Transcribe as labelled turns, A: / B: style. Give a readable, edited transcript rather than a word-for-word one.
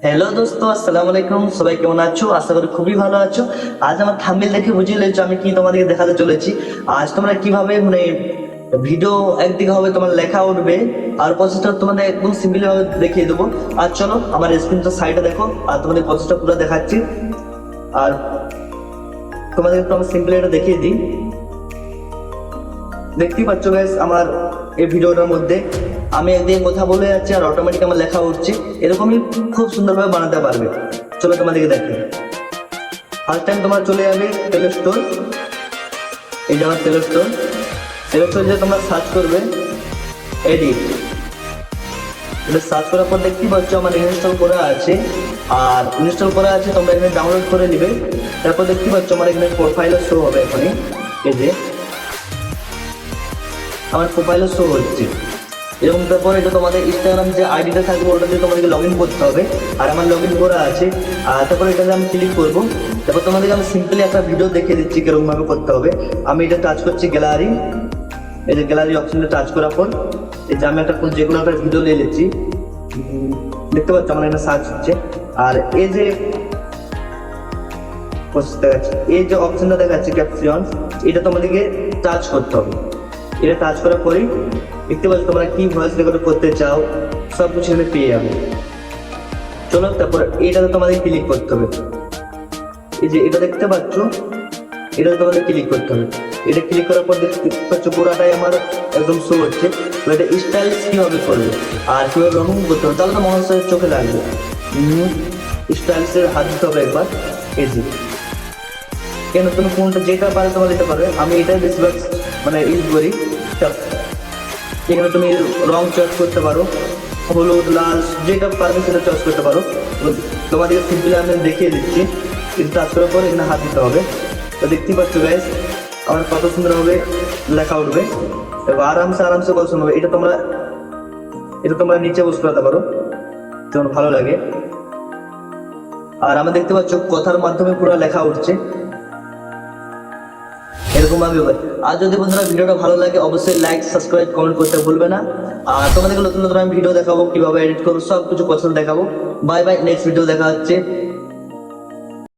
A: Hello দোস্ত, আসসালামু আলাইকুম। সবাই কেমন আছো? আশা করি খুবই ভালো আছো। আজ আমার থাম্বনেল দেখে বুঝে লেছো আমি কি তোমাদেরকে দেখাতে চলেছি। আজ তোমরা কিভাবে ভিডিও একদিকে হবে তোমার লেখা উঠবে, আর প্রসেসটা তোমাদের একদম সিম্পলি ভাবে দেখিয়ে দেবো। আর চলো আমার স্ক্রিনটা সাইডে দেখো, আর তোমাদের প্রসেসটা পুরো দেখাচ্ছি। আর তোমাদের একটু আমি সিম্পলি এটা দেখিয়ে দিই। দেখতেই পাচ্ছ গাইস, আমার এই ভিডিওটার মধ্যে আমি একদিকে কথা বলে যাচ্ছি আর অটোমেটিক আমার লেখা উঠছে। এরকমই খুব সুন্দরভাবে বানাতে পারবে। চলো তোমাদেরকে দেখে। ফার্স্ট টাইম তোমার চলে যাবে প্লে স্টোর। এই যে আমার প্লে স্টোর, প্লে স্টোর যে তোমরা সার্চ করবে এডিট। এটা সার্চ করার পর দেখতেই পাচ্ছ আমার ইনস্টল করা আছে। আর ইনস্টল করা আছে, তোমরা এখানে ডাউনলোড করে নিবে। তারপর দেখতে পাচ্ছ আমার এখানে প্রোফাইলও শো হবে। এখানে এই যে আমার প্রোফাইলও শো হচ্ছে। এবং তারপর এটা তোমাদের ইনস্টাগ্রাম যে আইডিটা থাকবে ওটা দিয়ে তোমাদেরকে লগ ইন করতে হবে। আর আমার লগ ইন করা আছে। আর তারপর এটাতে আমি ক্লিক করবো। তারপর তোমাদেরকে আমি সিম্পলি একটা ভিডিও দেখিয়ে দিচ্ছি কিরকম ভাবে করতে হবে। আমি এটা টাচ করছি গ্যালারি। এই যে গ্যালারি অপশনটা টাচ করার পর এই যে আমি একটা যে কোনো একটা ভিডিও নিয়ে নিচ্ছি। দেখতে পাচ্ছ আমার এখানে সার্চ হচ্ছে। আর এই যে দেখাচ্ছে, এই যে অপশনটা দেখাচ্ছে ক্যাপশন, এটা তোমাদেরকে টাচ করতে হবে। এটা টাচ করার পরেই দেখতে পাচ্ছ তোমরা কি ভয়েস রেকর্ড করতে চাও সব কিছু এখানে পেয়ে যাবে। চলো তারপর এটাতে তোমাদের ক্লিক করতে হবে। এই যে এটা দেখতে পাচ্ছ, এটাতে তোমাদের ক্লিক করতে হবে। এটা ক্লিক করার পর দেখতে পাচ্ছ পুরাটাই আমার একদম শো হচ্ছে। তো এটা স্টাইলিশ কিভাবে করবে আর কিভাবে রঙিন করতে হবে তাহলে তো মানুষের চোখে লাগবে। স্টাইলিশের হাত দিতে হবে একবার। এই যে কেন তুমি কোনটা যেটা পারে তোমার দিতে পারবে। আমি এটাই বেশিরভাগ ইউজ করি। এখানে তুমি রং চয়েস করতে পারো, হলুদ, লাল, যেটা পারবে সেটা চয়েস করতে পারো। তোমাদেরকে সিম্পলি আমি দেখিয়ে দিচ্ছি। এটা টাচ করার পর এখানে হাত দিতে হবে। তো দেখতেই পাচ্ছ গাইস আমার কত সুন্দরভাবে লেখা উঠবে। এবার আরামসে কত সুন্দর হবে। এটা তোমরা নিচে বসে করাতে পারো যেমন ভালো লাগে। আর আমরা দেখতে পাচ্ছ কথার মাধ্যমে পুরো লেখা উঠছে এরকম ভাবে হবে। আর যদি বন্ধুরা ভিডিওটা ভালো লাগে অবশ্যই লাইক, সাবস্ক্রাইব, কমেন্ট করতে ভুলবে না। আর তোমাদেরকে নতুন নতুন আমি ভিডিও দেখাবো, কিভাবে এডিট করবো সব কিছু পছন্দ দেখাবো। বাই বাই, নেক্সট ভিডিও দেখা হচ্ছে।